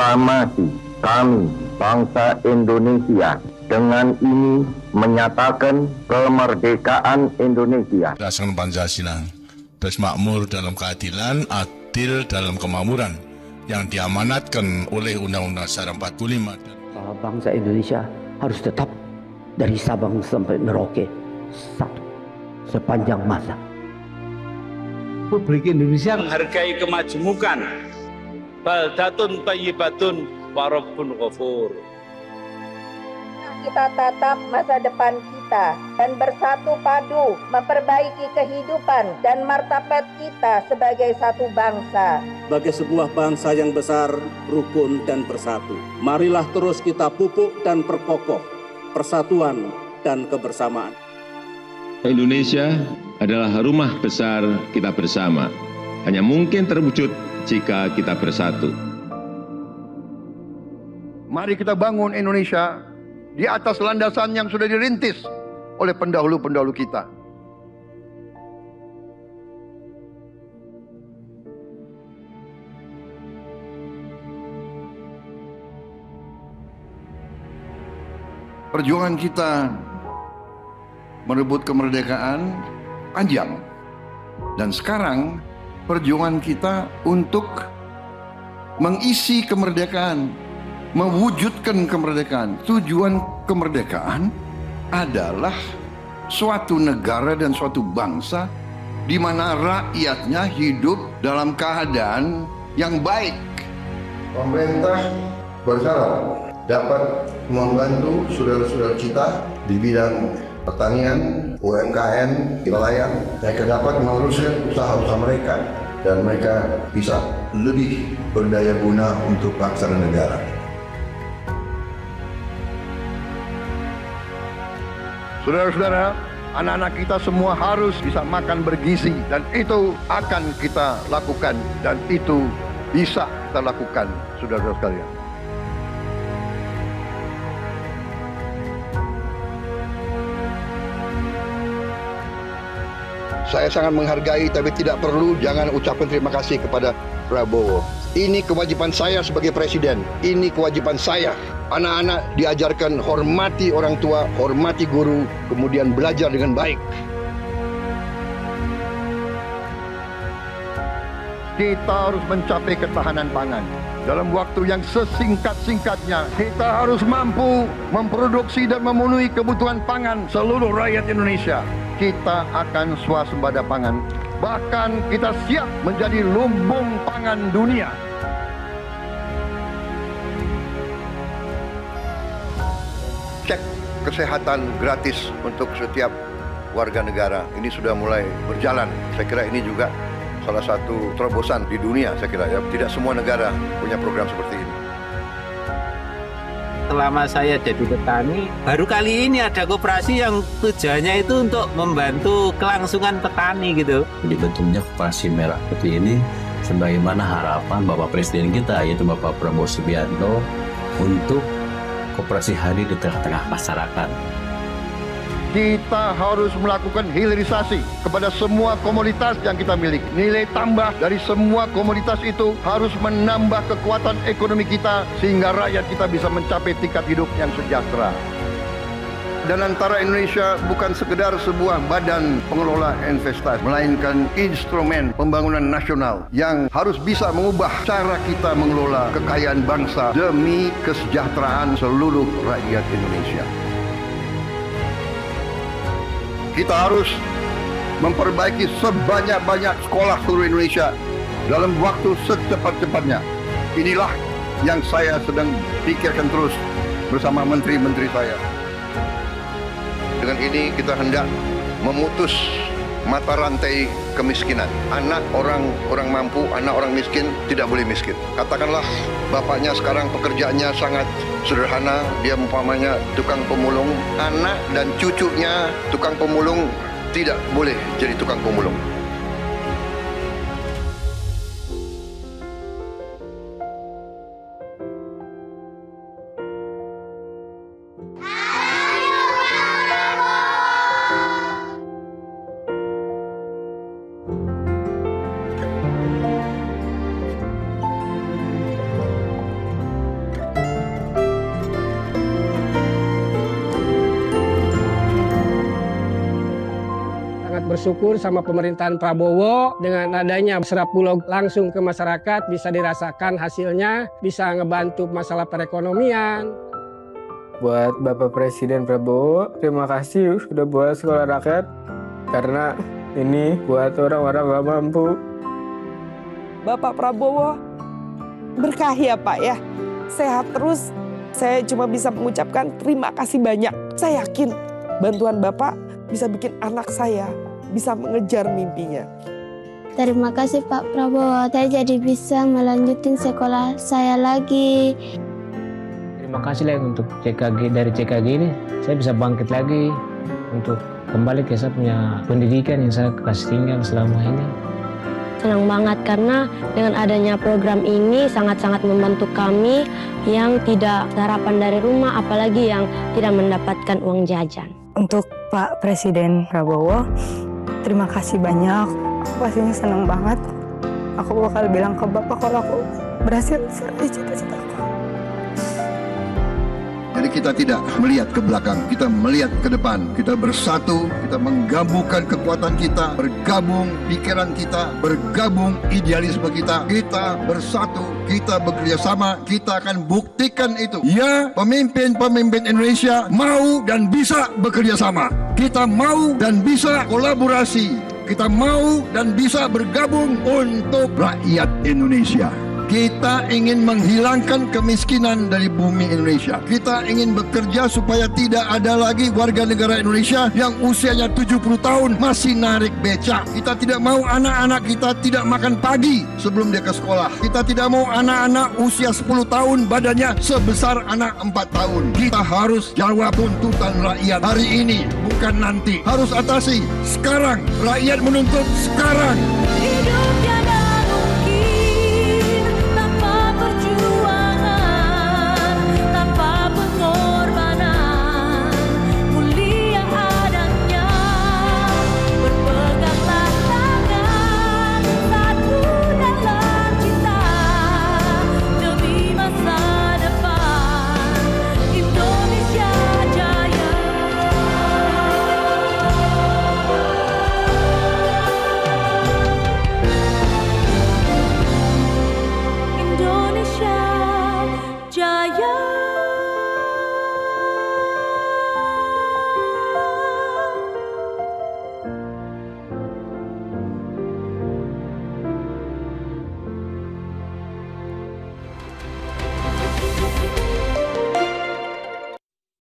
Proklamasi kami, bangsa Indonesia, dengan ini menyatakan kemerdekaan Indonesia. Berdasarkan Pancasila, makmur dalam keadilan, adil dalam kemakmuran, yang diamanatkan oleh Undang-Undang Dasar 45. Bangsa Indonesia harus tetap dari Sabang sampai Merauke satu sepanjang masa. Republik Indonesia menghargai kemajemukan, baldatun thayyibatun wa rabbun ghafur. Kita tatap masa depan kita dan bersatu padu memperbaiki kehidupan dan martabat kita sebagai satu bangsa. Sebagai sebuah bangsa yang besar, rukun dan bersatu. Marilah terus kita pupuk dan perkokoh persatuan dan kebersamaan. Indonesia adalah rumah besar kita bersama. Hanya mungkin terwujud jika kita bersatu. Mari kita bangun Indonesia di atas landasan yang sudah dirintis oleh pendahulu-pendahulu kita. Perjuangan kita merebut kemerdekaan panjang. Dan sekarang perjuangan kita untuk mengisi kemerdekaan, mewujudkan kemerdekaan. Tujuan kemerdekaan adalah suatu negara dan suatu bangsa di mana rakyatnya hidup dalam keadaan yang baik. Pemerintah berharap dapat membantu saudara-saudara kita di bidang pertanian, UMKM, nelayan. Mereka dapat meneruskan usaha-usaha mereka dan mereka bisa lebih berdaya guna untuk bangsa dan negara. Saudara-saudara, anak-anak kita semua harus bisa makan bergizi dan itu akan kita lakukan dan itu bisa kita lakukan, saudara-saudara sekalian. Saya sangat menghargai tapi tidak perlu jangan ucapkan terima kasih kepada Prabowo. Ini kewajiban saya sebagai presiden. Ini kewajiban saya. Anak-anak diajarkan hormati orang tua, hormati guru, kemudian belajar dengan baik. Kita harus mencapai ketahanan pangan. Dalam waktu yang sesingkat-singkatnya, kita harus mampu memproduksi dan memenuhi kebutuhan pangan seluruh rakyat Indonesia. Kita akan swasembada pangan. Bahkan kita siap menjadi lumbung pangan dunia. Cek kesehatan gratis untuk setiap warga negara. Ini sudah mulai berjalan. Saya kira ini juga salah satu terobosan di dunia, saya kira ya. Tidak semua negara punya program seperti ini. Selama saya jadi petani, baru kali ini ada koperasi yang tujuannya itu untuk membantu kelangsungan petani gitu. Dibentuknya koperasi merah putih ini sebagaimana harapan Bapak Presiden kita, yaitu Bapak Prabowo Subianto, untuk koperasi hadir di tengah-tengah masyarakat. Kita harus melakukan hilirisasi kepada semua komoditas yang kita miliki. Nilai tambah dari semua komoditas itu harus menambah kekuatan ekonomi kita sehingga rakyat kita bisa mencapai tingkat hidup yang sejahtera. Dan antara Indonesia bukan sekedar sebuah badan pengelola investasi, melainkan instrumen pembangunan nasional yang harus bisa mengubah cara kita mengelola kekayaan bangsa demi kesejahteraan seluruh rakyat Indonesia. Kita harus memperbaiki sebanyak-banyak sekolah seluruh Indonesia dalam waktu secepat-cepatnya. Inilah yang saya sedang pikirkan terus bersama menteri-menteri saya. Dengan ini kita hendak memutus mata rantai kemiskinan. Anak orang mampu, anak orang miskin tidak boleh miskin. Katakanlah bapaknya sekarang pekerjaannya sangat sederhana, dia umpamanya tukang pemulung, anak dan cucunya tukang pemulung tidak boleh jadi tukang pemulung. bersyukur sama pemerintahan Prabowo dengan adanya Serap Bulog langsung ke masyarakat, bisa dirasakan hasilnya, bisa ngebantu masalah perekonomian. Buat Bapak Presiden Prabowo, terima kasih sudah buat sekolah rakyat, karena ini buat orang-orang gak mampu. Bapak Prabowo, berkahi ya Pak ya, sehat terus. Saya cuma bisa mengucapkan terima kasih banyak. Saya yakin bantuan Bapak bisa bikin anak saya bisa mengejar mimpinya. Terima kasih Pak Prabowo, saya jadi bisa melanjutin sekolah saya lagi. Terima kasih lah untuk CKG, dari CKG ini saya bisa bangkit lagi untuk kembali ke saya punya pendidikan yang saya kasih tinggal selama ini. Senang banget karena dengan adanya program ini sangat-sangat membantu kami yang tidak sarapan dari rumah, apalagi yang tidak mendapatkan uang jajan. Untuk Pak Presiden Prabowo, terima kasih banyak. Aku pastinya senang banget. Aku bakal bilang ke Bapak kalau aku berhasil meraih cita-citaku. Jadi kita tidak melihat ke belakang, kita melihat ke depan. Kita bersatu, kita menggabungkan kekuatan kita, bergabung pikiran kita, bergabung idealisme kita. Kita bersatu, kita bekerja sama, kita akan buktikan itu. Ya, pemimpin-pemimpin Indonesia mau dan bisa bekerja sama. Kita mau dan bisa kolaborasi. Kita mau dan bisa bergabung untuk rakyat Indonesia. Kita ingin menghilangkan kemiskinan dari bumi Indonesia. Kita ingin bekerja supaya tidak ada lagi warga negara Indonesia yang usianya 70 tahun masih narik becak. Kita tidak mau anak-anak kita tidak makan pagi sebelum dia ke sekolah. Kita tidak mau anak-anak usia 10 tahun badannya sebesar anak 4 tahun. Kita harus jawab tuntutan rakyat hari ini, bukan nanti. Harus atasi sekarang. Rakyat menuntut sekarang.